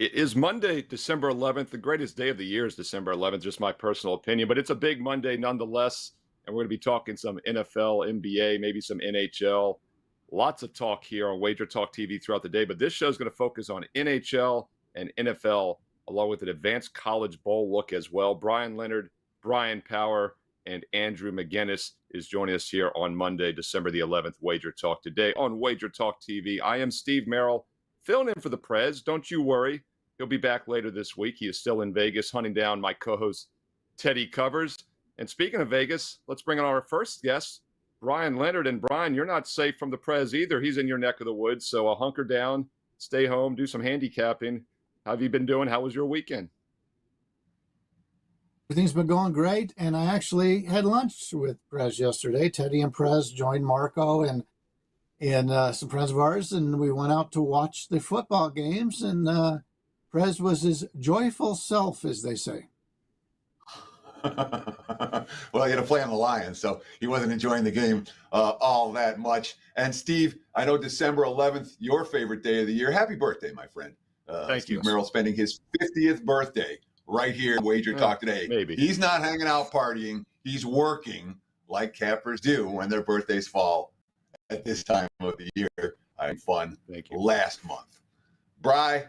It is Monday, December 11th. The greatest day of the year is December 11th, just my personal opinion, but it's a big Monday nonetheless. And we're going to be talking some NFL, NBA, maybe some NHL. Lots of talk here on WagerTalk TV throughout the day, but this show is going to focus on NHL and NFL, along with an advanced college bowl look as well. Bryan Leonard, Brian Power, and Andrew McInnis is joining us here on Monday, December the 11th, WagerTalk Today on WagerTalk TV. I am Steve Merrill, filling in for the Prez. Don't you worry. He'll be back later this week. He is still in Vegas hunting down my co-host, Teddy Covers. And speaking of Vegas, let's bring on our first guest, Bryan Leonard. And Brian, you're not safe from the Prez either. He's in your neck of the woods. So hunker down, stay home, do some handicapping. How have you been doing? How was your weekend? Everything's been going great. And I actually had lunch with Prez yesterday. Teddy and Prez joined Marco and some friends of ours. And we went out to watch the football games. And Prez was his joyful self, as they say. Well, he had to play on the Lions, so he wasn't enjoying the game all that much. And Steve, I know December 11th, your favorite day of the year. Happy birthday, my friend. Thank Steve you. Merrill spending his 50th birthday right here at WagerTalk Today. Maybe. He's not hanging out partying. He's working like cappers do when their birthdays fall at this time of the year. I had fun last month. Bri,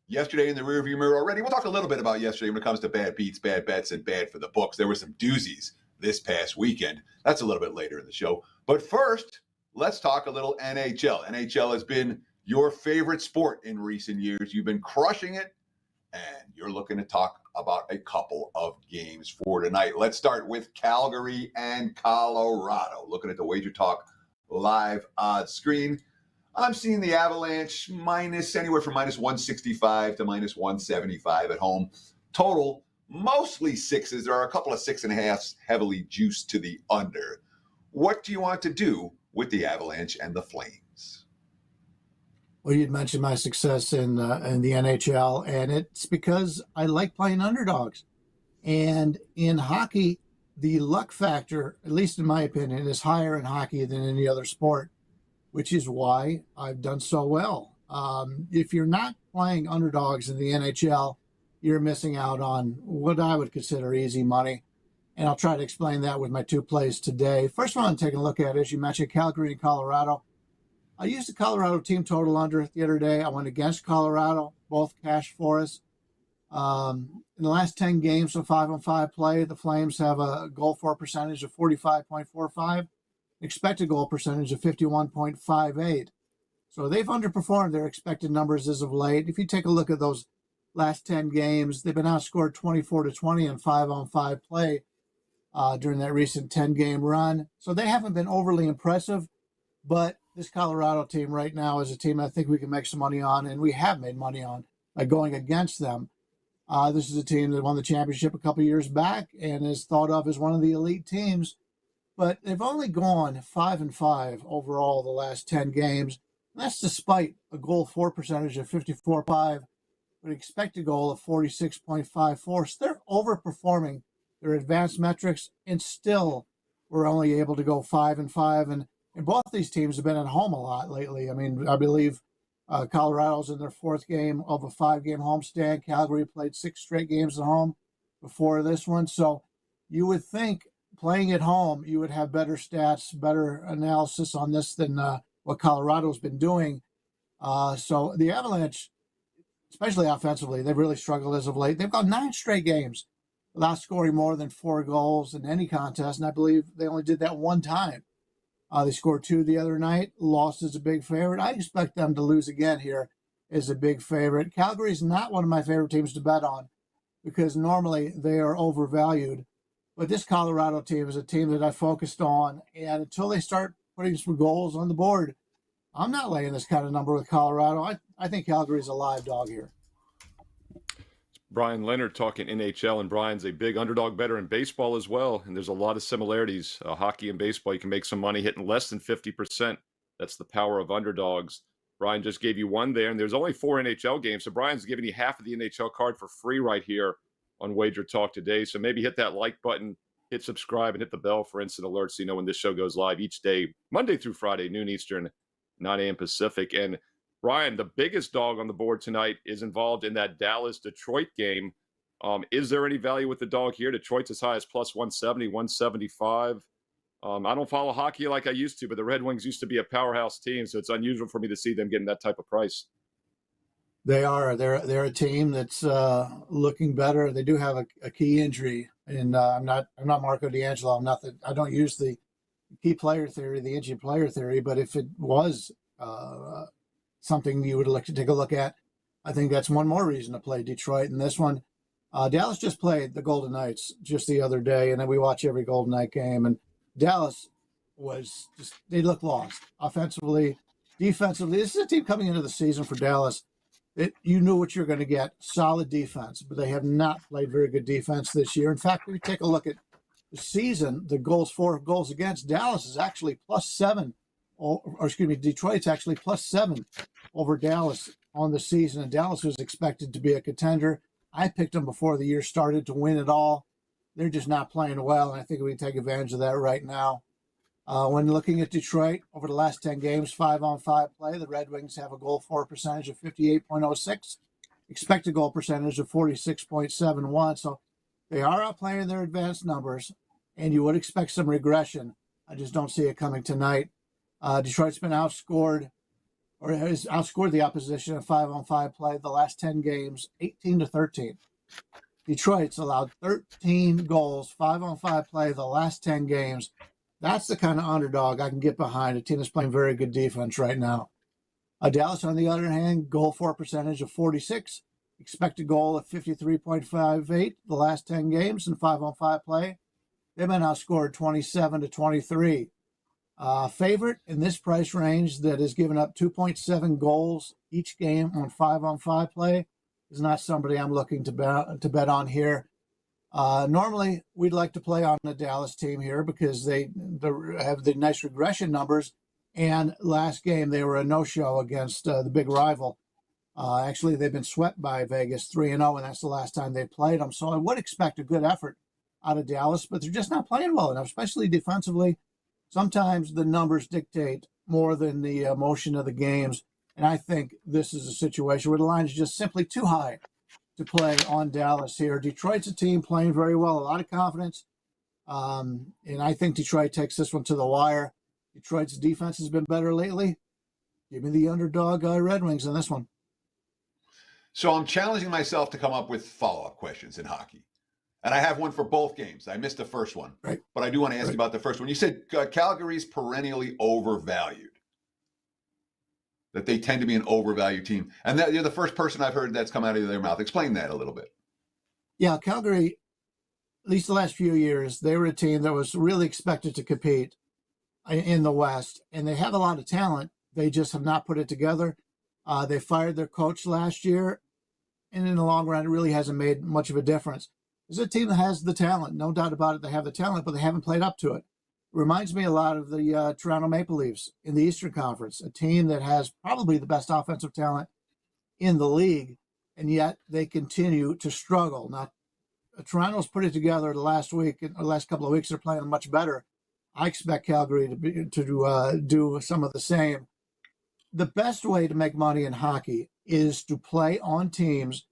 yesterday in the rearview mirror already. We'll talk a little bit about yesterday when it comes to bad beats, bad bets, and bad for the books. There were some doozies this past weekend. That's a little bit later in the show. But first, let's talk a little NHL. NHL has been your favorite sport in recent years. You've been crushing it, and you're looking to talk about a couple of games for tonight. Let's start with Calgary and Colorado. Looking at the WagerTalk live odds screen. I'm seeing the Avalanche anywhere from minus 165 to minus 175 at home. Total, mostly sixes. There are a couple of 6.5s heavily juiced to the under. What do you want to do with the Avalanche and the Flames? Well, you'd mentioned my success in the NHL, and it's because I like playing underdogs. And in hockey, the luck factor, at least in my opinion, is higher in hockey than any other sport, which is why I've done so well. If you're not playing underdogs in the NHL, you're missing out on what I would consider easy money. And I'll try to explain that with my two plays today. First one I'm taking a look at, as you mentioned, Calgary and Colorado. I used the Colorado team total under the other day. I went against Colorado, both cash for us. In the last 10 games of 5-on-5 play, the Flames have a goal for percentage of 45.45. Expected goal percentage of 51.58. So they've underperformed their expected numbers as of late. If you take a look at those last 10 games, they've been outscored 24-20 in 5-on-5 play during that recent 10-game run. So they haven't been overly impressive, but this Colorado team right now is a team I think we can make some money on, and we have made money on by going against them. This is a team that won the championship a couple years back and is thought of as one of the elite teams. But they've only gone 5-5 overall the last 10 games. And that's despite a goal for percentage of 54.5, but expected goal of 46.54. So they're overperforming their advanced metrics, and still we're only able to go 5-5. And both these teams have been at home a lot lately. I mean, I believe Colorado's in their fourth game of a 5-game homestand. Calgary played 6 straight games at home before this one. So you would think, playing at home, you would have better stats, better analysis on this than what Colorado's been doing. So the Avalanche, especially offensively, they've really struggled as of late. They've got 9 straight games without scoring more than 4 goals in any contest, and I believe they only did that one time. They scored 2 the other night, lost as a big favorite. I expect them to lose again here as a big favorite. Calgary's not one of my favorite teams to bet on because normally they are overvalued. But this Colorado team is a team that I focused on, and until they start putting some goals on the board, I'm not laying this kind of number with Colorado. I think Calgary's a live dog here. Bryan Leonard talking NHL, and Brian's a big underdog bettor in baseball as well, and there's a lot of similarities. Hockey and baseball, you can make some money hitting less than 50%. That's the power of underdogs. Brian just gave you one there, and there's only 4 NHL games, so Brian's giving you half of the NHL card for free right here on WagerTalk Today. So maybe hit that like button, hit subscribe, and hit the bell for instant alerts so you know when this show goes live each day, Monday through Friday, noon Eastern, 9 a.m. Pacific. And Brian, the biggest dog on the board tonight is involved in that Dallas-Detroit game. Is there any value with the dog here? Detroit's as high as plus 170, 175. I don't follow hockey like I used to, but the Red Wings used to be a powerhouse team, so it's unusual for me to see them getting that type of price. They are. They're a team that's looking better. They do have a key injury, and I'm not Marco D'Angelo. I don't use the key player theory, the injury player theory. But if it was something you would like to take a look at, I think that's one more reason to play Detroit. And this one, Dallas just played the Golden Knights just the other day, and then we watch every Golden Knight game. And Dallas they look lost offensively, defensively. This is a team coming into the season for Dallas. You knew what you're going to get, solid defense, but they have not played very good defense this year. In fact, if we take a look at the season, the for goals against, Dallas is actually +7, Detroit's actually +7 over Dallas on the season, and Dallas was expected to be a contender. I picked them before the year started to win it all. They're just not playing well, and I think we can take advantage of that right now. When looking at Detroit, over the last 10 games, 5-on-5 play, the Red Wings have a goal for percentage of 58.06, expected goal percentage of 46.71. So they are outplaying their advanced numbers, and you would expect some regression. I just don't see it coming tonight. Detroit's been outscored, or has outscored the opposition in 5-on-5 play the last 10 games, 18-13. Detroit's allowed 13 goals, 5-on-5 play the last 10 games. That's the kind of underdog I can get behind, a team that's playing very good defense right now. Dallas, on the other hand, goal for percentage of 46, expected goal of 53.58 the last 10 games in 5-on-5 play. They've been outscored 27-23. Favorite in this price range that has given up 2.7 goals each game on 5-on-5 play is not somebody I'm looking to bet on here. Normally, we'd like to play on the Dallas team here because they have the nice regression numbers. And last game, they were a no-show against the big rival. Actually, they've been swept by Vegas 3-0, and that's the last time they played them. So I would expect a good effort out of Dallas, but they're just not playing well enough, especially defensively. Sometimes the numbers dictate more than the emotion of the games. And I think this is a situation where the line is just simply too high to play on Dallas here. Detroit's a team playing very well, a lot of confidence. And I think Detroit takes this one to the wire. Detroit's defense has been better lately. Give me the underdog Red Wings on this one. So I'm challenging myself to come up with follow-up questions in hockey. And I have one for both games. I missed the first one, right, but I do want to ask you about the first one. You said Calgary's perennially overvalued, that they tend to be an overvalued team. And that you're the first person I've heard that's come out of their mouth. Explain that a little bit. Yeah, Calgary, at least the last few years, they were a team that was really expected to compete in the West. And they have a lot of talent. They just have not put it together. They fired their coach last year. And in the long run, it really hasn't made much of a difference. It's a team that has the talent. No doubt about it. They have the talent, but they haven't played up to it. Reminds me a lot of the Toronto Maple Leafs in the Eastern Conference, a team that has probably the best offensive talent in the league, and yet they continue to struggle. Now, Toronto's put it together the last couple of weeks. They're playing much better. I expect Calgary to do some of the same. The best way to make money in hockey is to play on teams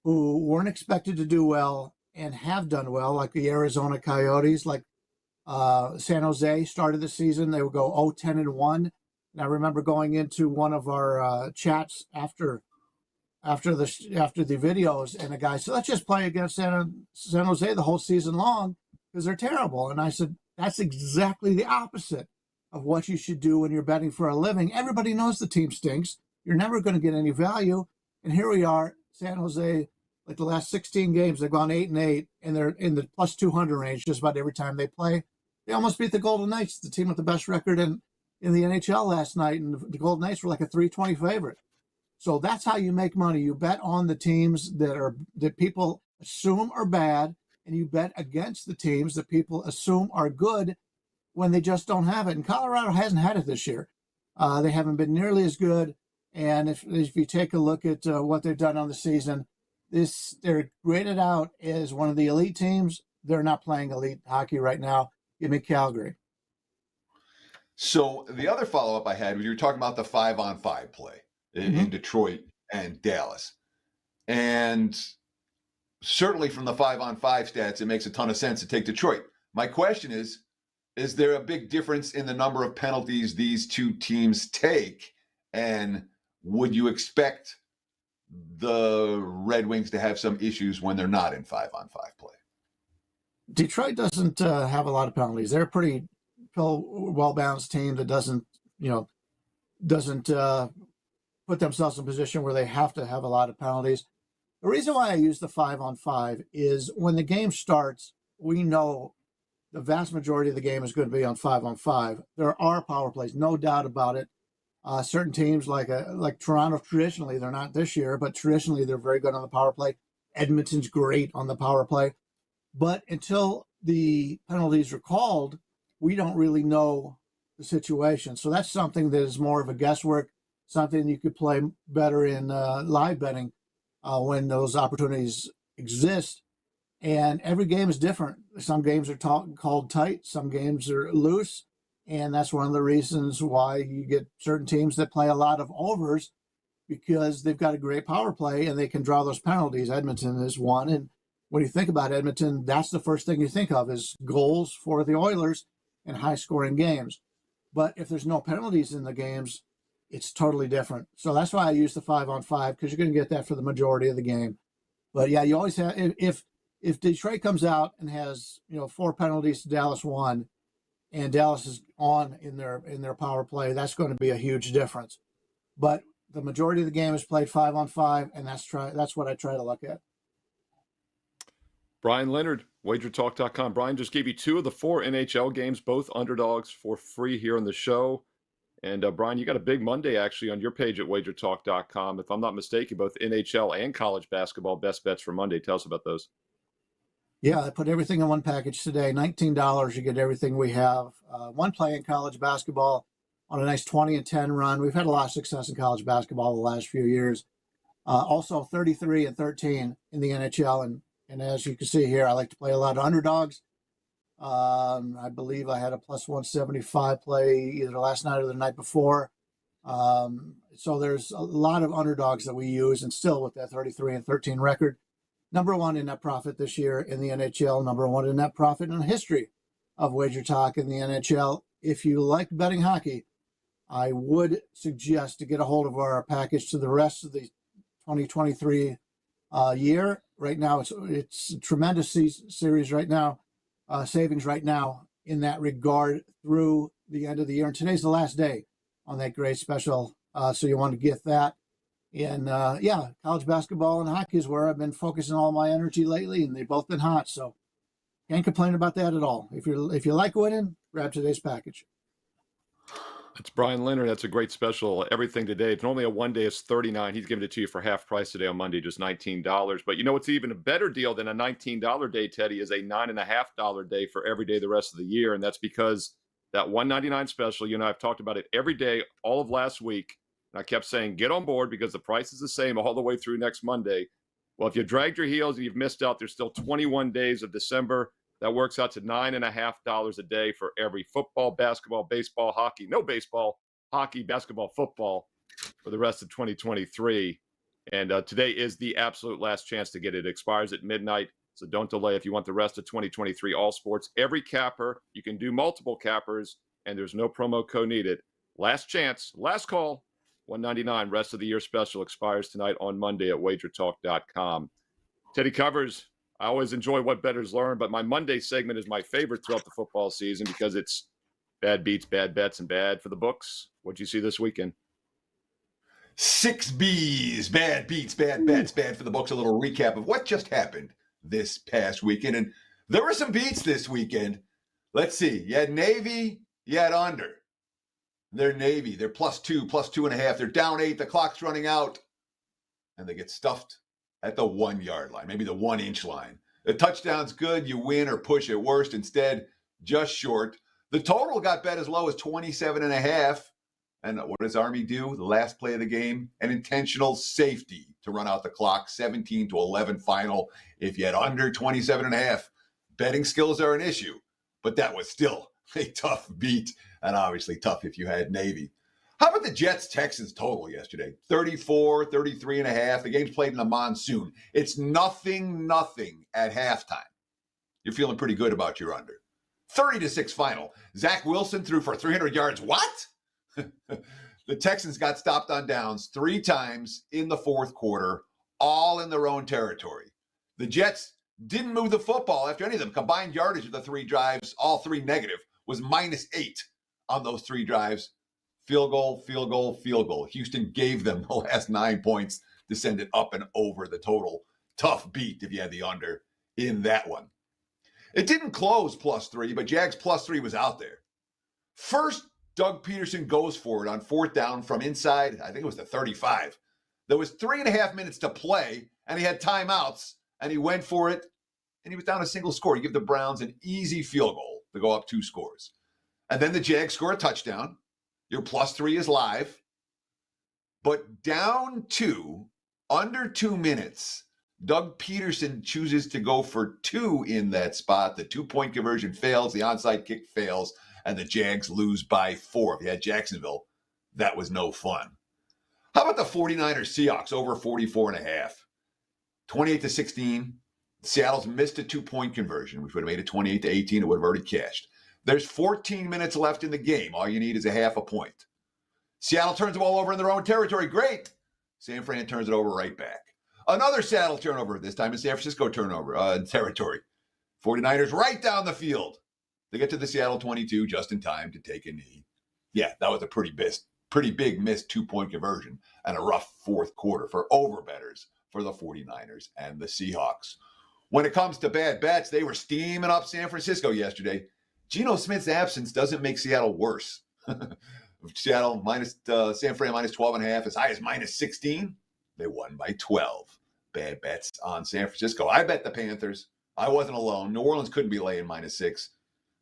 who weren't expected to do well and have done well, like the Arizona Coyotes, like San Jose started the season. They would go 0-10-1. And I remember going into one of our chats after the videos, and a guy said, "Let's just play against San Jose the whole season long because they're terrible." And I said, "That's exactly the opposite of what you should do when you're betting for a living. Everybody knows the team stinks. You're never going to get any value." And here we are, San Jose. Like the last 16 games, they've gone 8-8, and they're in the plus 200 range just about every time they play. They almost beat the Golden Knights, the team with the best record in the NHL last night, and the Golden Knights were like a 320 favorite. So that's how you make money. You bet on the teams that people assume are bad, and you bet against the teams that people assume are good when they just don't have it. And Colorado hasn't had it this year. They haven't been nearly as good. And if you take a look at what they've done on the season, they're graded out as one of the elite teams. They're not playing elite hockey right now. Give me Calgary. So the other follow-up I had was you were talking about the 5-on-5 play. in Detroit and Dallas. And certainly from the 5-on-5 stats, it makes a ton of sense to take Detroit. My question is there a big difference in the number of penalties these two teams take? And would you expect the Red Wings to have some issues when they're not in 5-on-5 play? Detroit doesn't have a lot of penalties. They're a pretty well-balanced team that doesn't put themselves in a position where they have to have a lot of penalties. The reason why I use the 5-on-5 is when the game starts, we know the vast majority of the game is going to be on 5-on-5. There are power plays, no doubt about it. Certain teams like Toronto, traditionally, they're not this year, but traditionally they're very good on the power play. Edmonton's great on the power play. But until the penalties are called, we don't really know the situation. So that's something that is more of a guesswork, something you could play better in live betting when those opportunities exist. And every game is different. Some games are called tight, some games are loose. And that's one of the reasons why you get certain teams that play a lot of overs, because they've got a great power play and they can draw those penalties. Edmonton is one. And when you think about Edmonton, that's the first thing you think of is goals for the Oilers and high-scoring games. But if there's no penalties in the games, it's totally different. So that's why I use the 5-on-5, because you're going to get that for the majority of the game. But yeah, you always have, if Detroit comes out and has 4 penalties to Dallas 1, and Dallas is on in their power play, that's going to be a huge difference. But the majority of the game is played 5-on-5, and that's what I try to look at. Bryan Leonard, WagerTalk.com. Brian just gave you 2 of the 4 NHL games, both underdogs, for free here on the show. And Brian, you got a big Monday actually on your page at WagerTalk.com. If I'm not mistaken, both NHL and college basketball best bets for Monday. Tell us about those. Yeah, I put everything in one package today. $19, you get everything we have. One play in college basketball on a nice 20-10 run. We've had a lot of success in college basketball the last few years. Also 33-13 in the NHL. And as you can see here, I like to play a lot of underdogs. I believe I had a plus 175 play either last night or the night before. So there's a lot of underdogs that we use, and still with that 33-13 record. Number 1 in net profit this year in the NHL, number 1 in net profit in the history of WagerTalk in the NHL. If you like betting hockey, I would suggest to get a hold of our package to the rest of the 2023 year. Right now, it's a tremendous series right now, savings right now in that regard through the end of the year. And today's the last day on that great special, so you want to get that. And college basketball and hockey is where I've been focusing all my energy lately, and they've both been hot. So can't complain about that at all. If you like winning, grab today's package. That's Bryan Leonard. That's a great special. Everything today. It's normally a one day is $39. He's giving it to you for half price today on Monday, just $19. But you know what's even a better deal than a $19 day, Teddy, is a $9.50 day for every day the rest of the year. And that's because that $199 special, I've talked about it every day, all of last week. And I kept saying, get on board because the price is the same all the way through next Monday. Well, if you dragged your heels and you've missed out, there's still 21 days of December. That works out to $9.50 a day for every football, basketball, baseball, hockey, no baseball, hockey, basketball, football for the rest of 2023. And today is the absolute last chance to get it. It expires at midnight, so don't delay if you want the rest of 2023 all sports. Every capper, you can do multiple cappers, and there's no promo code needed. Last chance, last call, $199. Rest of the year special expires tonight on Monday at WagerTalk.com. Teddy covers. I always enjoy what bettors learn, but my Monday segment is my favorite throughout the football season because it's bad beats, bad bets, and bad for the books. What'd you see this weekend? 6 B's, bad beats, bad bets, bad for the books. A little recap of what just happened this past weekend. And there were some beats this weekend. Let's see. You had Navy, you had under. They're Navy. They're +2, +2.5. They're down 8. The clock's running out. And they get stuffed at the 1 yard line, maybe the 1 inch line. The touchdown's good, you win or push at worst. Instead, just short. The total got bet as low as 27.5. And what does Army do? The last play of the game, an intentional safety to run out the clock, 17-11 final. If you had under 27.5, betting skills are an issue, but that was still a tough beat, and obviously tough if you had Navy. How about the Jets-Texans total yesterday? 34, 33 and a half. The game's played in a monsoon. It's nothing at halftime. You're feeling pretty good about your under. 30-6 final. Zach Wilson threw for 300 yards. What? The Texans got stopped on downs 3 times in the fourth quarter, all in their own territory. The Jets didn't move the football after any of them. Combined yardage of the 3 drives, all 3 negative, was -8 on those 3 drives. Field goal, field goal, field goal. Houston gave them the last 9 points to send it up and over the total. Tough beat if you had the under in that one. It didn't close +3, but Jags +3 was out there. First, Doug Peterson goes for it on 4th down from inside, I think it was the 35. There was 3.5 minutes to play, and he had timeouts, and he went for it, and he was down a single score. You give the Browns an easy field goal to go up 2 scores. And then the Jags score a touchdown. Your +3 is live. But down 2, under 2 minutes, Doug Peterson chooses to go for 2 in that spot. The 2-point conversion fails. The onside kick fails. And the Jags lose by 4. If you had Jacksonville, that was no fun. How about the 49ers Seahawks over 44.5? 28-16. Seattle's missed a 2-point conversion, which would have made it 28-18. It would have already cashed. There's 14 minutes left in the game. All you need is a half a point. Seattle turns the ball over in their own territory. Great. San Fran turns it over right back. Another Seattle turnover, this time in San Francisco territory. 49ers right down the field. They get to the Seattle 22 just in time to take a knee. Yeah, that was a pretty big missed 2-point conversion and a rough fourth quarter for over-bettors for the 49ers and the Seahawks. When it comes to bad bets, they were steaming up San Francisco yesterday. Geno Smith's absence doesn't make Seattle worse. Seattle San Fran -12.5, as high as -16. They won by 12. Bad bets on San Francisco. I bet the Panthers. I wasn't alone. New Orleans couldn't be laying -6.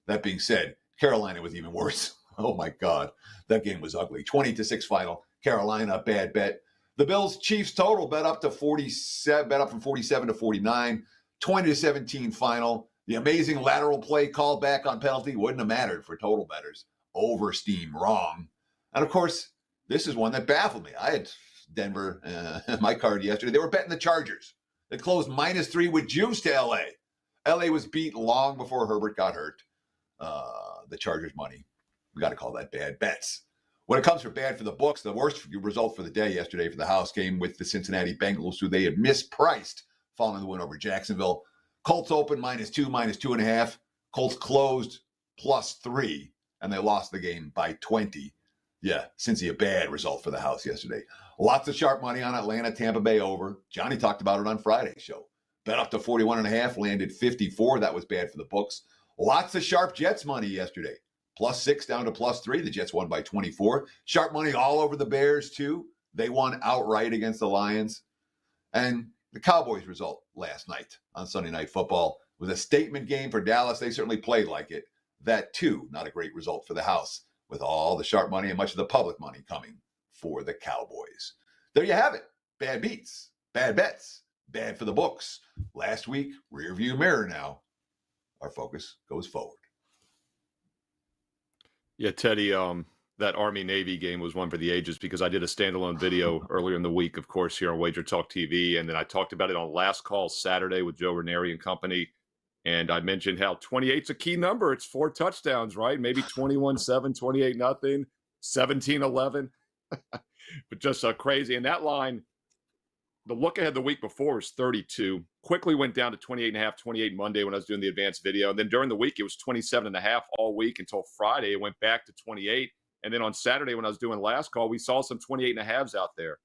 That being said, Carolina was even worse. Oh my God, that game was ugly. 20-6 final. Carolina, bad bet. The Bills Chiefs total bet up to 47, bet up from 47 to 49. 20-17 final. The amazing lateral play called back on penalty wouldn't have mattered for total bettors. Over steam, wrong. And of course, this is one that baffled me. I had Denver, my card yesterday. They were betting the Chargers. They closed -3 with juice to LA. LA was beat long before Herbert got hurt. The Chargers money. We got to call that bad bets. When it comes for bad for the books, the worst result for the day yesterday for the house game with the Cincinnati Bengals, who they had mispriced following the win over Jacksonville. Colts open -2, -2.5. Colts closed +3, and they lost the game by 20. Yeah, Cincy, a bad result for the house yesterday. Lots of sharp money on Atlanta, Tampa Bay over. Johnny talked about it on Friday's show. Bet up to 41.5, landed 54. That was bad for the books. Lots of sharp Jets money yesterday. +6 down to +3. The Jets won by 24. Sharp money all over the Bears, too. They won outright against the Lions. And the Cowboys result last night on Sunday Night Football was a statement game for Dallas. They certainly played like it. That, too, not a great result for the house, with all the sharp money and much of the public money coming for the Cowboys. There you have it. Bad beats, bad bets, bad for the books. Last week, rear view mirror now. Our focus goes forward. Yeah, Teddy, that Army-Navy game was one for the ages because I did a standalone video earlier in the week, of course, here on WagerTalk TV, and then I talked about it on Last Call Saturday with Joe Ranieri and company, and I mentioned how 28's a key number. It's 4 touchdowns, right? Maybe 21-7, 28-0, 17-11, but just crazy. And that line, the look ahead the week before was 32. Quickly went down to 28.5, 28 Monday when I was doing the advanced video. And then during the week, it was 27.5 all week until Friday. It went back to 28. And then on Saturday when I was doing Last Call, we saw some 28.5s out there.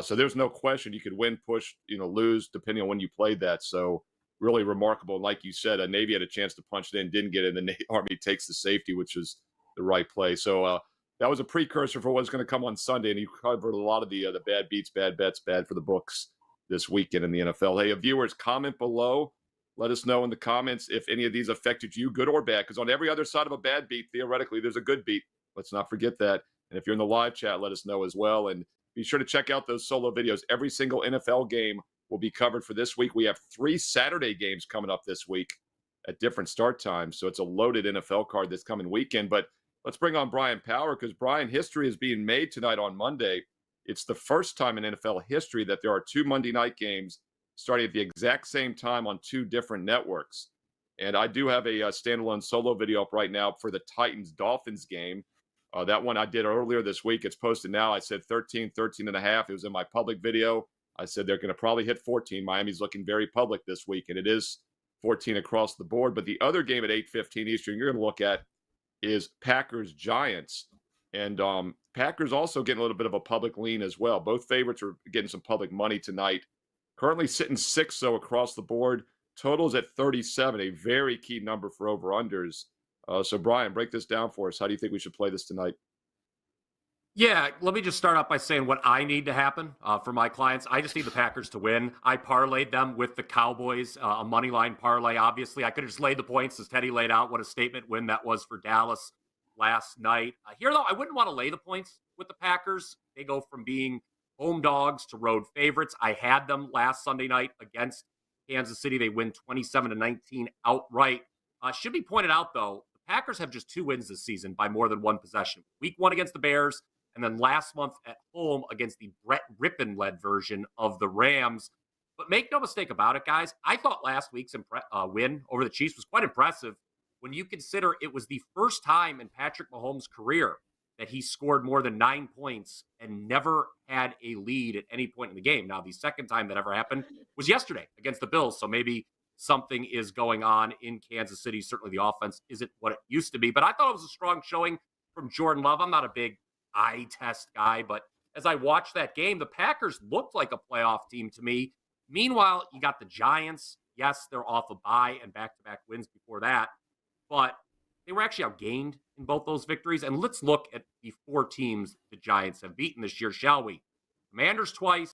So there's no question you could win, push, lose, depending on when you played that. So really remarkable. And like you said, Navy had a chance to punch it in, didn't get it. And the Army takes the safety, which is the right play. So that was a precursor for what's going to come on Sunday. And you covered a lot of the bad beats, bad bets, bad for the books this weekend in the NFL. Hey, viewers, comment below. Let us know in the comments if any of these affected you, good or bad, because on every other side of a bad beat, theoretically, there's a good beat. Let's not forget that. And if you're in the live chat, let us know as well. And be sure to check out those solo videos. Every single NFL game will be covered for this week. We have 3 Saturday games coming up this week at different start times. So it's a loaded NFL card this coming weekend. But Let's bring on Brian Power because Brian, history is being made tonight on Monday. It's the first time in NFL history that there are two Monday night games starting at the exact same time on two different networks. And I do have a standalone solo video up right now for the Titans-Dolphins game. That one I did earlier this week. It's posted now. I said 13 and a half. It was in my public video. I said they're going to probably hit 14. Miami's looking very public this week, and it is 14 across the board. But the other game at 8:15 Eastern you're going to look at is Packers-Giants. And Packers also getting a little bit of a public lean as well. Both favorites are getting some public money tonight. Currently sitting 6, though, across the board. Totals at 37, a very key number for over-unders. So, Brian, break this down for us. How do you think we should play this tonight? Yeah, let me just start off by saying what I need to happen for my clients. I just need the Packers to win. I parlayed them with the Cowboys, a money line parlay, obviously. I could have just laid the points as Teddy laid out. What a statement win that was for Dallas last night. Here, though, I wouldn't want to lay the points with the Packers. They go from being home dogs to road favorites. I had them last Sunday night against Kansas City. They win 27-19 outright. Should be pointed out, though, the Packers have just 2 wins this season by more than one possession. Week 1 against the Bears, and then last month at home against the Brett Rippon-led version of the Rams. But make no mistake about it, guys. I thought last week's win over the Chiefs was quite impressive when you consider it was the first time in Patrick Mahomes' career that he scored more than 9 points and never had a lead at any point in the game. Now, the second time that ever happened was yesterday against the Bills, so maybe something is going on in Kansas City. Certainly the offense isn't what it used to be, but I thought it was a strong showing from Jordan Love. I'm not a big eye test guy, but as I watched that game, the Packers looked like a playoff team to me. Meanwhile, you got the Giants. Yes, they're off a bye and back-to-back wins before that, but they were actually outgained in both those victories. And let's look at the 4 teams the Giants have beaten this year, shall we? Commanders twice,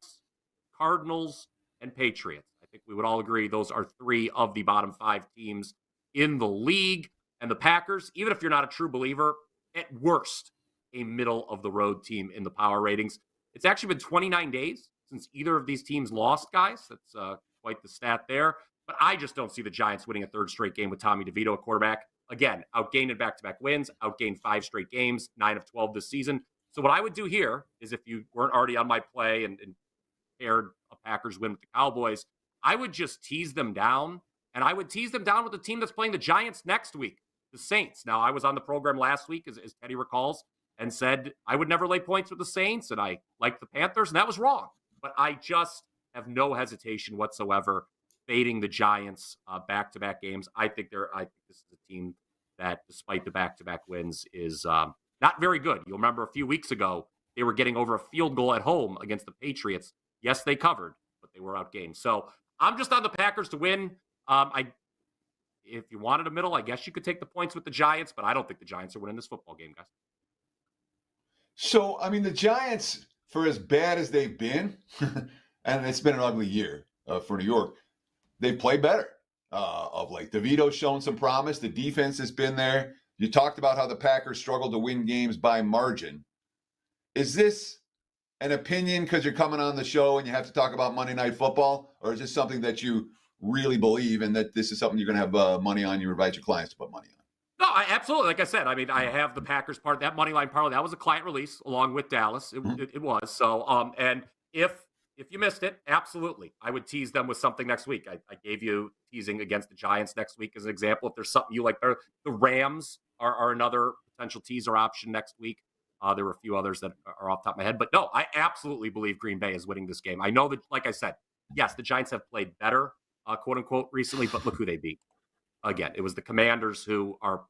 Cardinals, and Patriots. I think we would all agree those are 3 of the bottom 5 teams in the league. And the Packers, even if you're not a true believer, at worst, a middle-of-the-road team in the power ratings. It's actually been 29 days since either of these teams lost, guys. That's quite the stat there. But I just don't see the Giants winning a 3rd straight game with Tommy DeVito at quarterback. Again, outgained in back-to-back wins, outgained 5 straight games, 9 of 12 this season. So what I would do here is, if you weren't already on my play and paired a Packers win with the Cowboys, I would just tease them down. And I would tease them down with the team that's playing the Giants next week, the Saints. Now, I was on the program last week, as Teddy recalls, and said I would never lay points with the Saints, and I liked the Panthers, and that was wrong. But I just have no hesitation whatsoever fading the Giants back-to-back games. I think this is a team that, despite the back-to-back wins, is not very good. You'll remember a few weeks ago, they were getting over a field goal at home against the Patriots. Yes, they covered, but they were outgained. So I'm just on the Packers to win. If you wanted a middle, I guess you could take the points with the Giants, but I don't think the Giants are winning this football game, guys. So, I mean, the Giants, for as bad as they've been, and it's been an ugly year for New York, they play better of late. DeVito's shown some promise. The defense has been there. You talked about how the Packers struggled to win games by margin. Is this an opinion because you're coming on the show and you have to talk about Monday Night Football, or is this something that you really believe and that this is something you're going to have money on? You invite your clients to put money on? No, absolutely. Like I said, I mean, I have the Packers part, that money line parlay. That was a client release along with Dallas. It was. So, and if you missed it, absolutely, I would tease them with something next week. I gave you teasing against the Giants next week as an example. If there's something you like, the Rams are another potential teaser option next week. There were a few others that are off the top of my head. But no, I absolutely believe Green Bay is winning this game. I know that, like I said, yes, the Giants have played better, quote unquote, recently, but look who they beat. Again, it was the Commanders, who are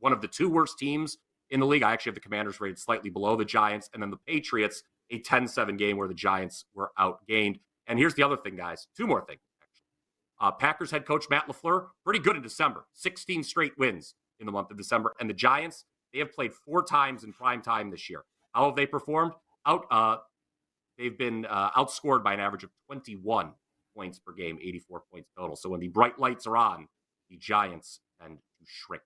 one of the 2 worst teams in the league. I actually have the Commanders rated slightly below the Giants. And then the Patriots, a 10-7 game where the Giants were outgained. And here's the other thing, guys. 2 more things, actually. Packers head coach Matt LaFleur, pretty good in December. 16 straight wins in the month of December. And the Giants, they have played 4 times in prime time this year. How have they performed? They've been outscored by an average of 21 points per game, 84 points total. So when the bright lights are on, the Giants tend to shrink.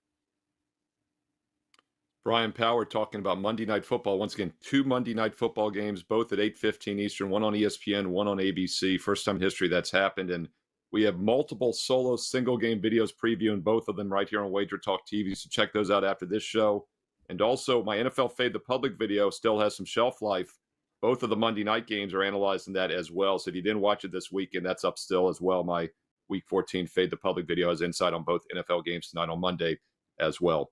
Brian Power talking about Monday Night Football. Once again, 2 Monday Night Football games, both at 8:15 Eastern, one on ESPN, one on ABC. First time in history that's happened. And we have multiple solo single game videos previewing both of them right here on WagerTalk TV. So check those out after this show. And also, my NFL Fade the Public video still has some shelf life. Both of the Monday night games are analyzed in that as well. So if you didn't watch it this weekend, that's up still as well. My Week 14 Fade the Public video has insight on both NFL games tonight on Monday as well.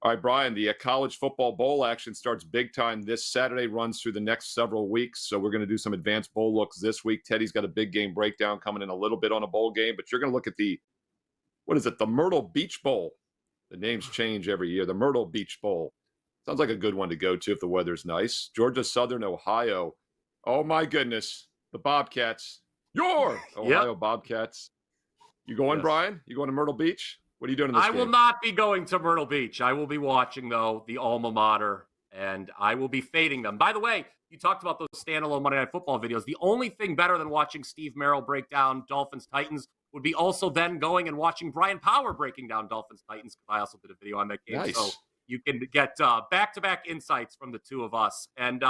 All right, Brian, the college football bowl action starts big time this Saturday, runs through the next several weeks. So we're going to do some advanced bowl looks this week. Teddy's got a big game breakdown coming in a little bit on a bowl game, but you're going to look at the Myrtle Beach Bowl. The names change every year. The Myrtle Beach Bowl. Sounds like a good one to go to if the weather's nice. Georgia Southern, Ohio. Oh, my goodness. The Bobcats. Your Ohio Bobcats. You going, yes. Brian? You going to Myrtle Beach? What are you doing in this game? I will not be going to Myrtle Beach. I will be watching, though, the alma mater, and I will be fading them. By the way, you talked about those standalone Monday Night Football videos. The only thing better than watching Steve Merrill break down Dolphins-Titans would be also then going and watching Brian Power breaking down Dolphins-Titans, because I also did a video on that game. Nice. So you can get back-to-back insights from the two of us. And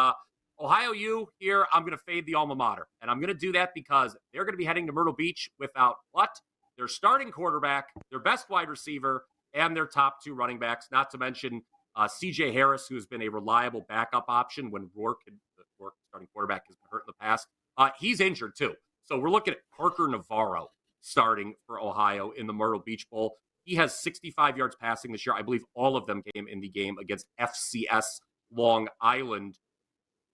Ohio U here, I'm going to fade the alma mater. And I'm going to do that because they're going to be heading to Myrtle Beach without what? Their starting quarterback, their best wide receiver, and their top two running backs, not to mention C.J. Harris, who has been a reliable backup option when Rourke, starting quarterback, has been hurt in the past. He's injured, too. So we're looking at Parker Navarro starting for Ohio in the Myrtle Beach Bowl. He has 65 yards passing this year. I believe all of them came in the game against FCS Long Island.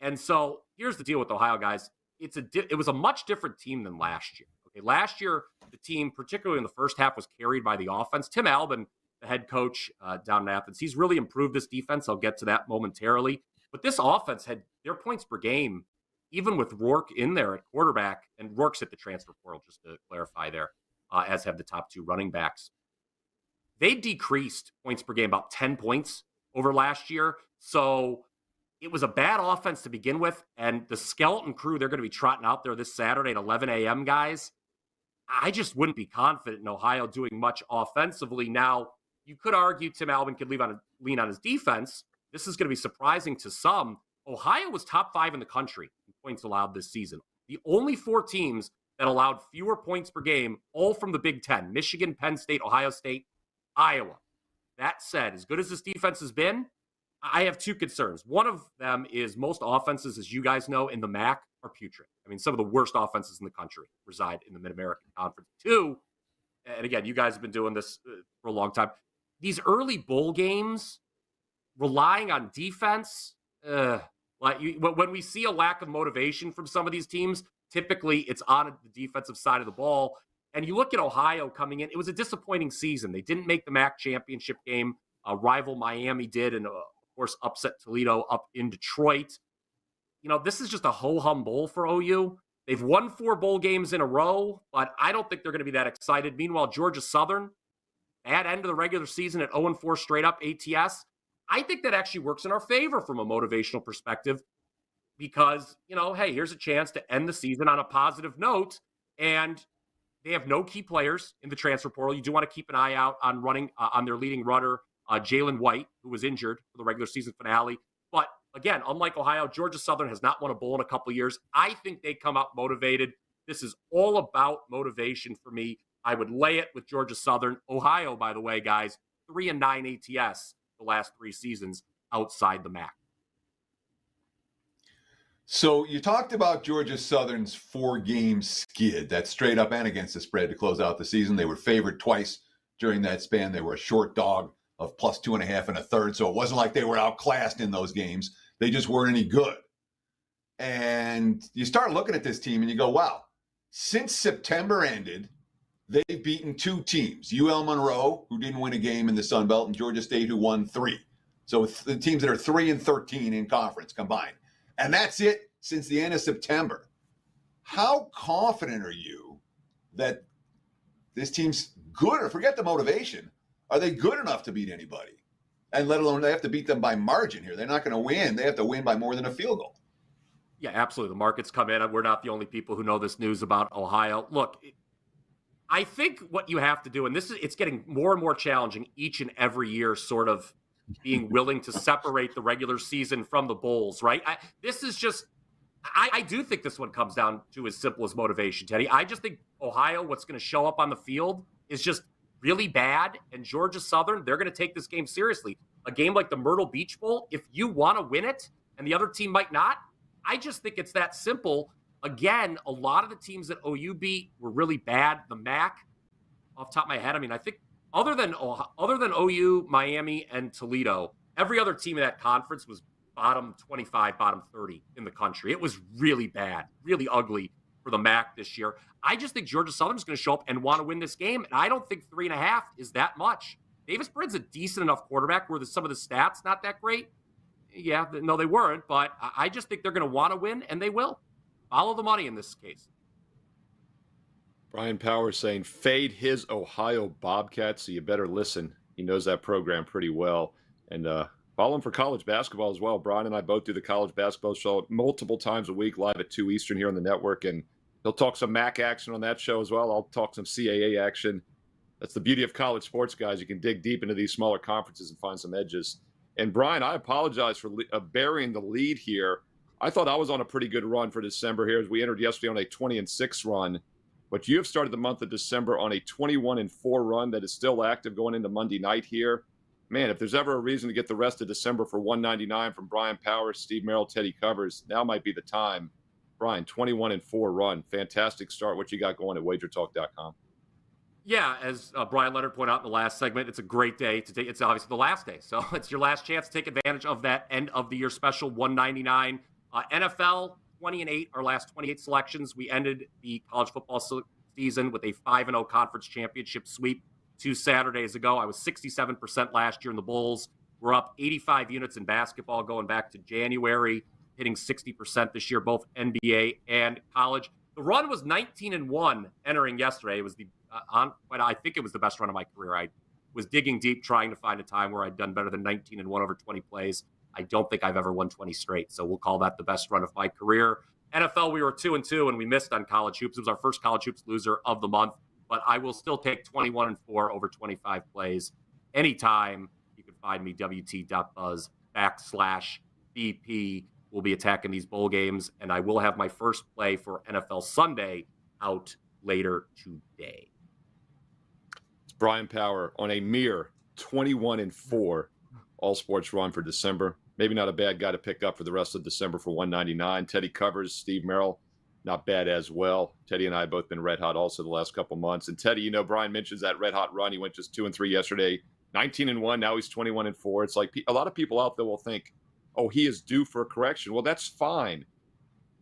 And so here's the deal with Ohio, guys. It was a much different team than last year. Okay, last year, the team, particularly in the first half, was carried by the offense. Tim Albin, the head coach down in Athens, he's really improved this defense. I'll get to that momentarily. But this offense had their points per game, even with Rourke in there at quarterback, and Rourke's hit the transfer portal, just to clarify there, as have the top two running backs. They decreased points per game about 10 points over last year. So it was a bad offense to begin with. And the skeleton crew they're going to be trotting out there this Saturday at 11 a.m., guys, I just wouldn't be confident in Ohio doing much offensively. Now, you could argue Tim Albin could lean on his defense. This is going to be surprising to some. Ohio was top 5 in the country in points allowed this season. The only 4 teams that allowed fewer points per game, all from the Big Ten: Michigan, Penn State, Ohio State, Iowa. That said, as good as this defense has been, I have 2 concerns. One of them is most offenses, as you guys know, in the MAC are putrid. I mean, some of the worst offenses in the country reside in the Mid-American Conference. 2, and again, you guys have been doing this for a long time, these early bowl games, relying on defense, when we see a lack of motivation from some of these teams, typically it's on the defensive side of the ball. And you look at Ohio coming in, it was a disappointing season. They didn't make the MAC championship game. Rival Miami did, and of course, upset Toledo up in Detroit. You know, this is just a ho-hum bowl for OU. They've won 4 bowl games in a row, but I don't think they're going to be that excited. Meanwhile, Georgia Southern, bad end of the regular season at 0-4 straight up ATS. I think that actually works in our favor from a motivational perspective because, you know, hey, here's a chance to end the season on a positive note, and they have no key players in the transfer portal. You do want to keep an eye out on on their leading runner, Jalen White, who was injured for the regular season finale. But again, unlike Ohio, Georgia Southern has not won a bowl in a couple of years. I think they come out motivated. This is all about motivation for me. I would lay it with Georgia Southern. Ohio, by the way, guys, 3-9 ATS the last 3 seasons outside the MAC. So you talked about Georgia Southern's 4-game skid, that straight up and against the spread to close out the season. They were favored twice during that span. They were a short dog of plus 2.5 1/3. So it wasn't like they were outclassed in those games. They just weren't any good. And you start looking at this team and you go, wow, since September ended, they've beaten 2 teams, UL Monroe, who didn't win a game in the Sun Belt, and Georgia State, who won 3. So the teams that are 3-13 in conference combined. And that's it since the end of September. How confident are you that this team's good, or forget the motivation, are they good enough to beat anybody? And let alone they have to beat them by margin here. They're not going to win. They have to win by more than a field goal. Yeah, absolutely. The markets come in. We're not the only people who know this news about Ohio. Look, I think what you have to do, and it's getting more and more challenging each and every year, sort of being willing to separate the regular season from the bowls, right? I do think this one comes down to as simple as motivation, Teddy. I just think Ohio, what's going to show up on the field is just really bad, and Georgia Southern, they're going to take this game seriously. a game like the Myrtle Beach Bowl, if you want to win it and the other team might not, I just think it's that simple. Again, a lot of the teams that OU beat were really bad. The MAC, off the top of my head, I mean, I think other than OU, Miami, and Toledo, every other team in that conference was bottom 25, bottom 30 in the country. It was really bad, really ugly for the MAC this year. I just think Georgia Southern's going to show up and want to win this game, and I don't think 3.5 is that much. Davis Brid's a decent enough quarterback where some of the stats not that great. Yeah, no, they weren't, but I just think they're going to want to win, and they will. Follow the money in this case. Brian Powers saying, fade his Ohio Bobcats, so you better listen. He knows that program pretty well. And follow him for college basketball as well. Brian and I both do the college basketball show multiple times a week, live at 2 Eastern here on the network. And he'll talk some MAC action on that show as well. I'll talk some CAA action. That's the beauty of college sports, guys. You can dig deep into these smaller conferences and find some edges. And Brian, I apologize for burying the lead here. I thought I was on a pretty good run for December here as we entered yesterday on a 20-6 run. But you have started the month of December on a 21-4 run that is still active going into Monday night here. Man, if there's ever a reason to get the rest of December for $199 from Brian Powers, Steve Merrill, Teddy Covers, now might be the time. Brian, 21-4 run. Fantastic start. What you got going at WagerTalk.com? Yeah, as Brian Leonard pointed out in the last segment, it's a great day to take. It's obviously the last day, so it's your last chance to take advantage of that end of the year special $199. NFL 20-8, our last 28 selections. We ended the college football season with a 5-0 conference championship sweep 2 Saturdays ago. I was 67% last year in the Bulls. We're up 85 units in basketball going back to January, hitting 60% this year, both NBA and college. The run was 19-1 entering yesterday. It was I think it was the best run of my career. I was digging deep, trying to find a time where I'd done better than 19-1 over 20 plays. I don't think I've ever won 20 straight, so we'll call that the best run of my career. NFL, we were 2-2, and we missed on college hoops. It was our first college hoops loser of the month, but I will still take 21-4 over 25 plays anytime. You can find me, WT.buzz/BP. We'll be attacking these bowl games, and I will have my first play for NFL Sunday out later today. It's Brian Power on a mere 21-4 all sports run for December. Maybe not a bad guy to pick up for the rest of December for $199. Teddy Covers, Steve Merrill, not bad as well. Teddy and I have both been red hot also the last couple months. And Teddy, you know, Brian mentions that red hot run. He went just 2-3 yesterday, 19-1. Now he's 21-4. It's like a lot of people out there will think, oh, he is due for a correction. Well, that's fine.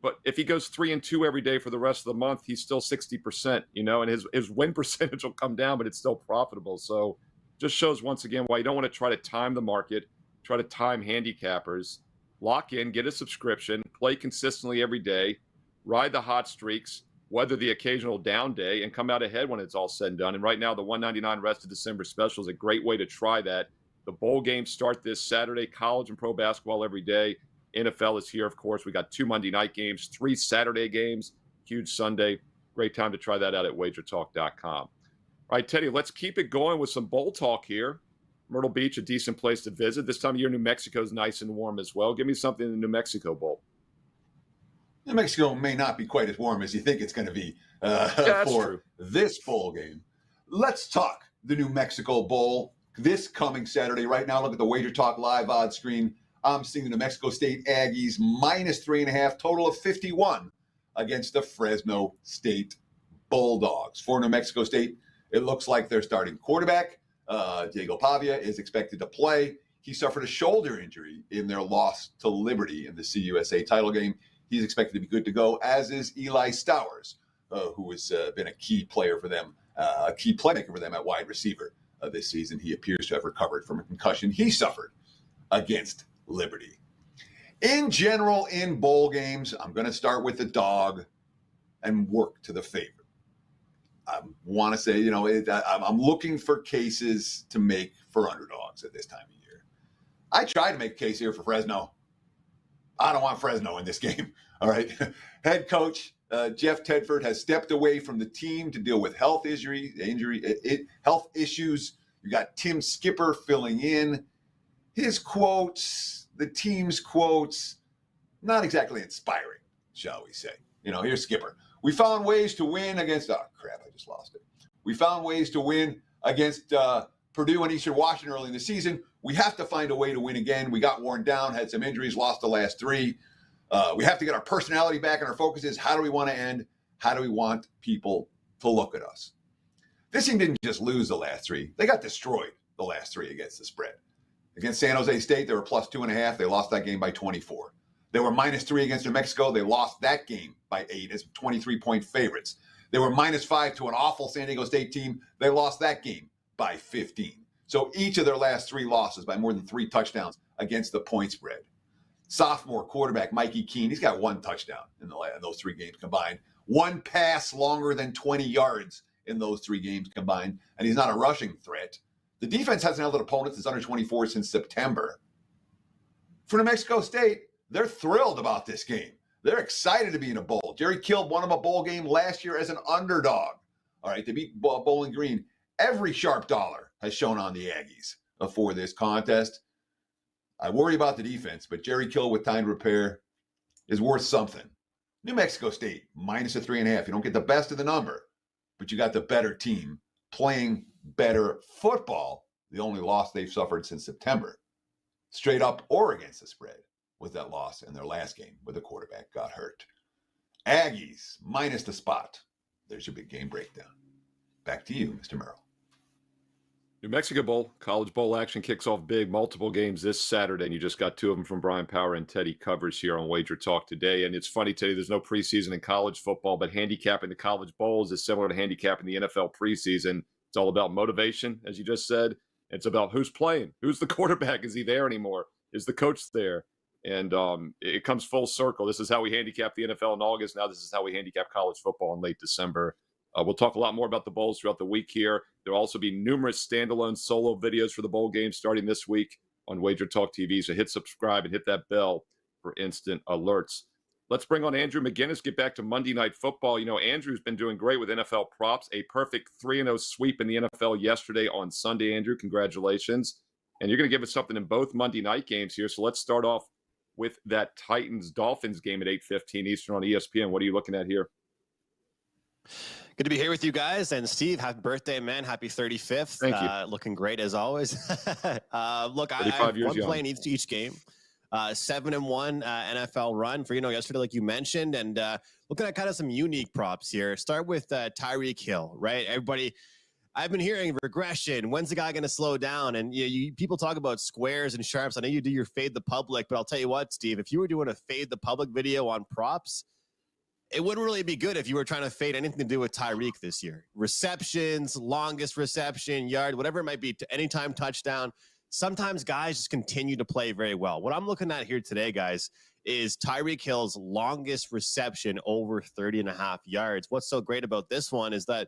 But if he goes 3-2 every day for the rest of the month, he's still 60%, you know, and his win percentage will come down, but it's still profitable. So just shows once again why you don't want to try to time the market, try to time handicappers. Lock in, get a subscription, play consistently every day, ride the hot streaks, weather the occasional down day, and come out ahead when it's all said and done. And right now, the $199 rest of December special is a great way to try that. The bowl games start this Saturday, college and pro basketball every day. NFL is here, of course. We got 2 Monday night games, 3 Saturday games, huge Sunday. Great time to try that out at WagerTalk.com. All right, Teddy, let's keep it going with some bowl talk here. Myrtle Beach, a decent place to visit. This time of year, New Mexico is nice and warm as well. Give me something in the New Mexico Bowl. New Mexico may not be quite as warm as you think it's going to be for this bowl game. Let's talk the New Mexico Bowl this coming Saturday. Right now, look at the Wager Talk live odds screen. I'm seeing the New Mexico State Aggies -3.5, total of 51 against the Fresno State Bulldogs. For New Mexico State, it looks like their starting quarterback, Diego Pavia, is expected to play. He suffered a shoulder injury in their loss to Liberty in the CUSA title game. He's expected to be good to go, as is Eli Stowers, who has been a key player for them, a key playmaker for them at wide receiver this season. He appears to have recovered from a concussion he suffered against Liberty. In general, in bowl games, I'm going to start with the dog and work to the favorite. I want to say, I'm looking for cases to make for underdogs at this time of year. I tried to make a case here for Fresno. I don't want Fresno in this game. All right. Head coach Jeff Tedford has stepped away from the team to deal with health issues. You got Tim Skipper filling in. His quotes, the team's quotes, not exactly inspiring, shall we say. Here's Skipper. We found ways to win against, oh crap, I just lost it. We found ways to win against Purdue and Eastern Washington early in the season. We have to find a way to win again. We got worn down, had some injuries, lost the last three. We have to get our personality back, and our focus is how do we want to end? How do we want people to look at us? This team didn't just lose the last three. They got destroyed the last three against the spread. Against San Jose State, they were plus 2.5. They lost that game by 24. They were -3 against New Mexico. They lost that game by 8 as 23-point favorites. They were -5 to an awful San Diego State team. They lost that game by 15. So each of their last three losses by more than 3 touchdowns against the point spread. Sophomore quarterback Mikey Keene, he's got 1 touchdown in those 3 games combined. 1 pass longer than 20 yards in those 3 games combined, and he's not a rushing threat. The defense hasn't held an opponent that's under 24 since September. For New Mexico State, they're thrilled about this game. They're excited to be in a bowl. Jerry Kill won them a bowl game last year as an underdog. All right, they beat Bowling Green. Every sharp dollar has shown on the Aggies for this contest. I worry about the defense, but Jerry Kill with time to repair is worth something. New Mexico State, -3.5. You don't get the best of the number, but you got the better team playing better football. The only loss they've suffered since September. Straight up or against the spread with that loss in their last game where the quarterback got hurt. Aggies, minus the spot. There's your big game breakdown. Back to you, Mr. Merrill. New Mexico Bowl, College Bowl action kicks off big. Multiple games this Saturday, and you just got 2 of them from Brian Power and Teddy Covers here on WagerTalk Today. And it's funny, Teddy, there's no preseason in college football, but handicapping the college bowls is similar to handicapping the NFL preseason. It's all about motivation, as you just said. It's about who's playing. Who's the quarterback? Is he there anymore? Is the coach there? And it comes full circle. This is how we handicap the NFL in August. Now this is how we handicap college football in late December. We'll talk a lot more about the bowls throughout the week here. There will also be numerous standalone solo videos for the bowl games starting this week on WagerTalk TV. So hit subscribe and hit that bell for instant alerts. Let's bring on Andrew McInnis, get back to Monday Night Football. You know, Andrew's been doing great with NFL props. A perfect 3-0 sweep in the NFL yesterday on Sunday, Andrew. Congratulations. And you're going to give us something in both Monday night games here. So let's start off with that Titans-Dolphins game at 8:15 Eastern on ESPN. What are you looking at here? Good to be here with you guys. And Steve, happy birthday, man. Happy 35th. Thank you. Looking great as always. Look, I have one play in each game. 7-1 NFL run for, yesterday, like you mentioned. And looking at kind of some unique props here. Start with Tyreek Hill, right? Everybody, I've been hearing regression. When's the guy going to slow down? And people talk about squares and sharps. I know you do your fade the public, but I'll tell you what, Steve, if you were doing a fade the public video on props, it wouldn't really be good if you were trying to fade anything to do with Tyreek this year. Receptions, longest reception, yard, whatever it might be, to anytime touchdown. Sometimes guys just continue to play very well. What I'm looking at here today, guys, is Tyreek Hill's longest reception over 30.5 yards. What's so great about this one is that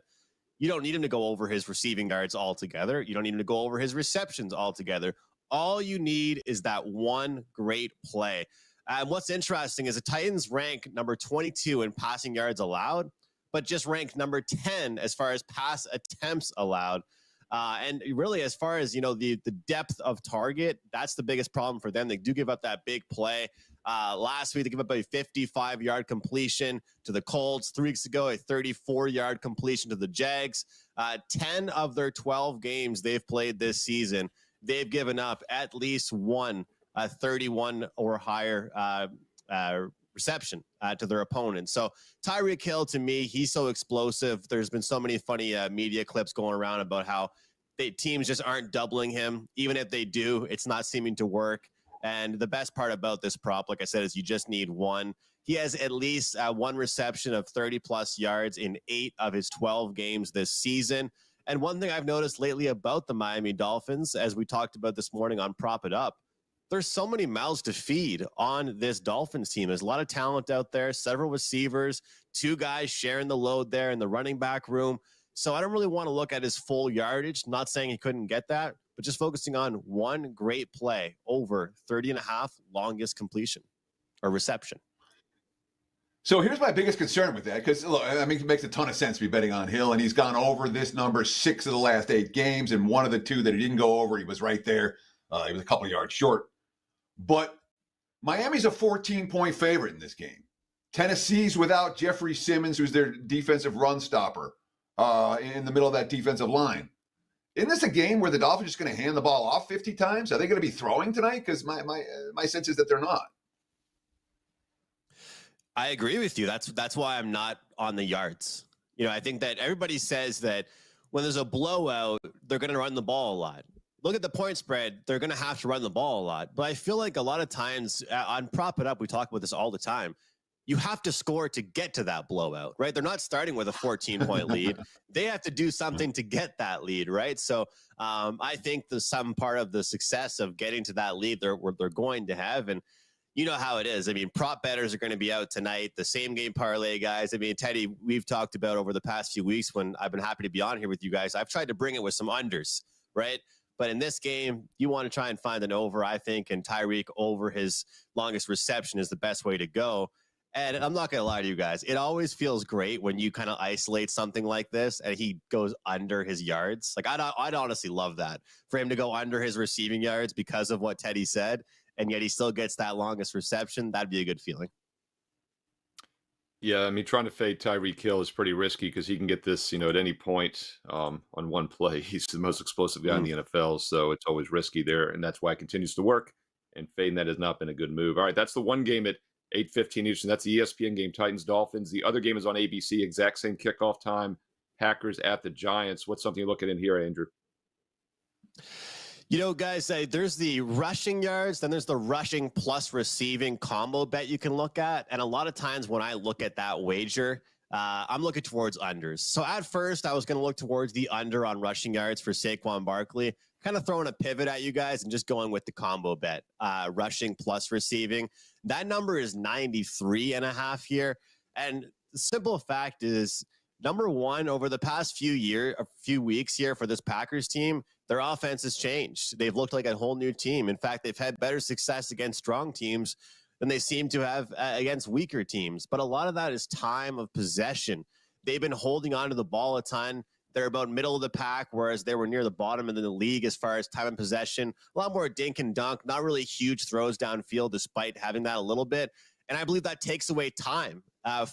you don't need him to go over his receiving yards altogether. You don't need him to go over his receptions altogether. All you need is that one great play. And what's interesting is the Titans rank number 22 in passing yards allowed, but just ranked number 10 as far as pass attempts allowed. And really, as far as, the depth of target, that's the biggest problem for them. They do give up that big play. Last week, they gave up a 55-yard completion to the Colts. 3 weeks ago, a 34-yard completion to the Jags. 10 of their 12 games they've played this season, they've given up at least one 31 or higher reception to their opponent. So Tyreek Hill, to me, he's so explosive. There's been so many funny media clips going around about how teams just aren't doubling him. Even if they do, it's not seeming to work. And the best part about this prop, like I said, is you just need one. He has at least one reception of 30-plus yards in 8 of his 12 games this season. And one thing I've noticed lately about the Miami Dolphins, as we talked about this morning on Prop It Up, there's so many mouths to feed on this Dolphins team. There's a lot of talent out there, several receivers, 2 guys sharing the load there in the running back room. So I don't really want to look at his full yardage. Not saying he couldn't get that, but just focusing on one great play over 30.5 longest completion or reception. So here's my biggest concern with that, because look, I mean, it makes a ton of sense to be betting on Hill, and he's gone over this number 6 of the last 8 games, and one of the 2 that he didn't go over, he was right there. He was a couple of yards short. But Miami's a 14-point favorite in this game. Tennessee's without Jeffrey Simmons, who's their defensive run stopper in the middle of that defensive line. Isn't this a game where the Dolphins are just going to hand the ball off 50 times? Are they going to be throwing tonight? Because my sense is that they're not. I agree with you. That's why I'm not on the yards. I think that everybody says that when there's a blowout, they're going to run the ball a lot. Look at the point spread. They're going to have to run the ball a lot. But I feel like a lot of times on Prop It Up, we talk about this all the time. You have to score to get to that blowout, right? They're not starting with a 14-point lead. They have to do something to get that lead, right? So I think some part of the success of getting to that lead they're going to have. And you know how it is. I mean, prop bettors are going to be out tonight. The same game parlay guys. I mean, Teddy, we've talked about over the past few weeks when I've been happy to be on here with you guys. I've tried to bring it with some unders, right? But in this game, you want to try and find an over, I think, and Tyreek over his longest reception is the best way to go. And I'm not going to lie to you guys. It always feels great when you kind of isolate something like this and he goes under his yards. Like, I'd honestly love that for him to go under his receiving yards because of what Teddy said. And yet he still gets that longest reception. That'd be a good feeling. Yeah, I mean, trying to fade Tyreek Hill is pretty risky because he can get this, at any point on one play. He's the most explosive guy in the NFL, so it's always risky there, and that's why it continues to work. And fading that has not been a good move. All right, that's the one game at 8:15 Eastern. That's the ESPN game, Titans-Dolphins. The other game is on ABC, exact same kickoff time, Packers at the Giants. What's something you're looking in here, Andrew? Guys, there's the rushing yards, then there's the rushing plus receiving combo bet you can look at. And a lot of times when I look at that wager, I'm looking towards unders. So at first, I was going to look towards the under on rushing yards for Saquon Barkley, kind of throwing a pivot at you guys and just going with the combo bet, rushing plus receiving. That number is 93.5 here. And the simple fact is, number one, over the past few weeks here for this Packers team, their offense has changed. They've looked like a whole new team. In fact, they've had better success against strong teams than they seem to have against weaker teams. But a lot of that is time of possession. They've been holding on to the ball a ton. They're about middle of the pack, whereas they were near the bottom of the league as far as time of possession. A lot more dink and dunk, not really huge throws downfield despite having that a little bit. And I believe that takes away time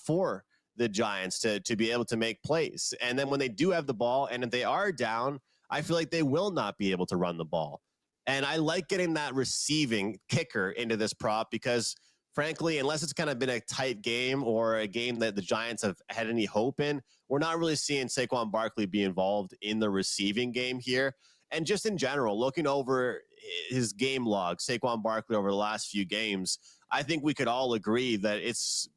for the Giants to be able to make plays. And then when they do have the ball and if they are down, I feel like they will not be able to run the ball. And I like getting that receiving kicker into this prop because, frankly, unless it's kind of been a tight game or a game that the Giants have had any hope in, we're not really seeing Saquon Barkley be involved in the receiving game here. And just in general, looking over his game log, Saquon Barkley over the last few games, I think we could all agree that it's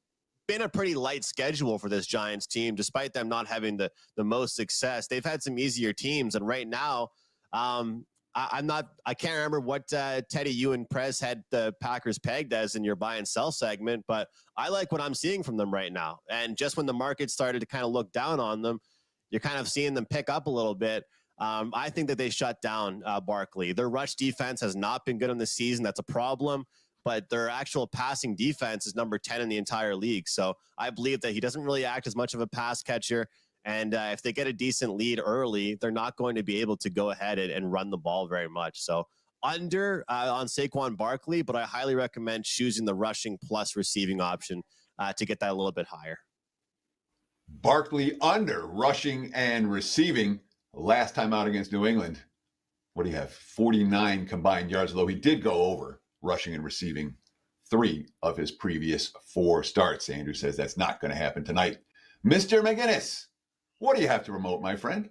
been a pretty light schedule for this Giants team, despite them not having the most success. They've had some easier teams, and right now, I can't remember what Teddy, you and Prez had the Packers pegged as in your buy and sell segment, but I like what I'm seeing from them right now. And just when the market started to kind of look down on them, you're kind of seeing them pick up a little bit. I think that they shut down Barkley. Their rush defense has not been good in the season. That's a problem. But their actual passing defense is number 10 in the entire league. So I believe that he doesn't really act as much of a pass catcher. And if they get a decent lead early, they're not going to be able to go ahead and run the ball very much. So under on Saquon Barkley, but I highly recommend choosing the rushing plus receiving option to get that a little bit higher. Barkley under rushing and receiving. Last time out against New England, what do you have? 49 combined yards, although he did go over rushing and receiving 3 of his previous 4 starts. Andrew says that's not going to happen tonight. Mr. McInnis, what do you have to promote, my friend?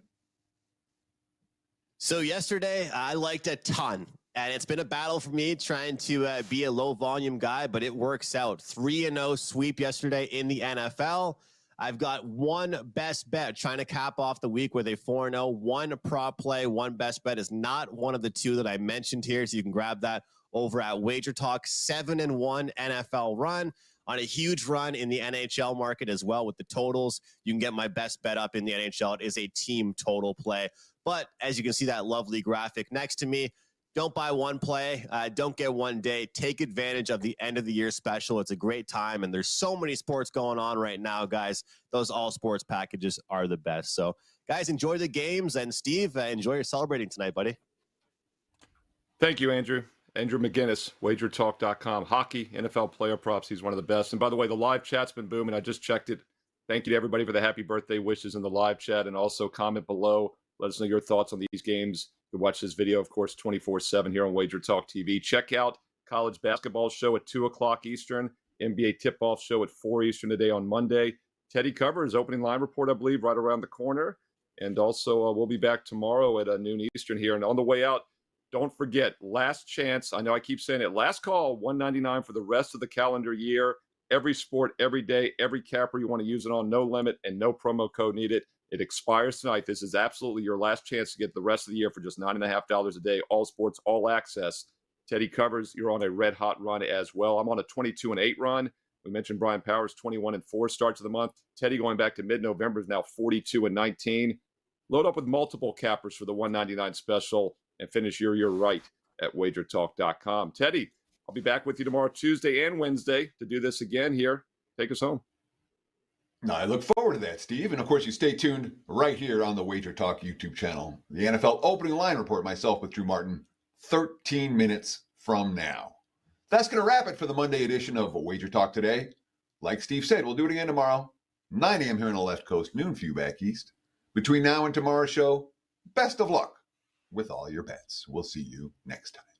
So yesterday, I liked a ton. And it's been a battle for me trying to be a low volume guy, but it works out. 3-0 sweep yesterday in the NFL. I've got one best bet trying to cap off the week with a 4-0. One prop play, one best bet is not one of the 2 that I mentioned here. So you can grab that over at WagerTalk. 7-1 NFL run on a huge run in the NHL market as well with the totals. You can get my best bet up in the NHL. It is a team total play. But as you can see that lovely graphic next to me, don't buy one play. Don't get one day. Take advantage of the end of the year special. It's a great time. And there's so many sports going on right now, guys. Those all sports packages are the best. So guys, enjoy the games. And Steve, enjoy your celebrating tonight, buddy. Thank you, Andrew. Andrew McInnis, WagerTalk.com. Hockey, NFL player props. He's one of the best. And by the way, the live chat's been booming. I just checked it. Thank you to everybody for the happy birthday wishes in the live chat. And also comment below Let us know your thoughts on these games. You can watch this video, of course, 24/7 here on WagerTalk TV. Check out college basketball show at 2 o'clock Eastern, NBA tip-off show at 4 Eastern today on Monday. Teddy covers opening line report, I believe, right around the corner. And also, we'll be back tomorrow at noon Eastern here. And on the way out, don't forget, last chance. I know I keep saying it. Last call, $199 for the rest of the calendar year. Every sport, every day, every capper you want to use it on. No limit and no promo code needed. It expires tonight. This is absolutely your last chance to get the rest of the year for just $9.50 a day. All sports, all access. Teddy covers. You're on a red-hot run as well. I'm on a 22-8 run. We mentioned Brian Powers, 21-4 starts of the month. Teddy going back to mid-November is now 42-19. Load up with multiple cappers for the $199 special and finish your year right at WagerTalk.com. Teddy, I'll be back with you tomorrow, Tuesday and Wednesday, to do this again here. Take us home. I look forward to that, Steve. And of course, you stay tuned right here on the Wager Talk YouTube channel. The NFL opening line report, myself with Drew Martin, 13 minutes from now. That's going to wrap it for the Monday edition of Wager Talk Today. Like Steve said, we'll do it again tomorrow, 9 a.m. here on the left coast, noon for you back east. Between now and tomorrow's show, best of luck with all your bets. We'll see you next time.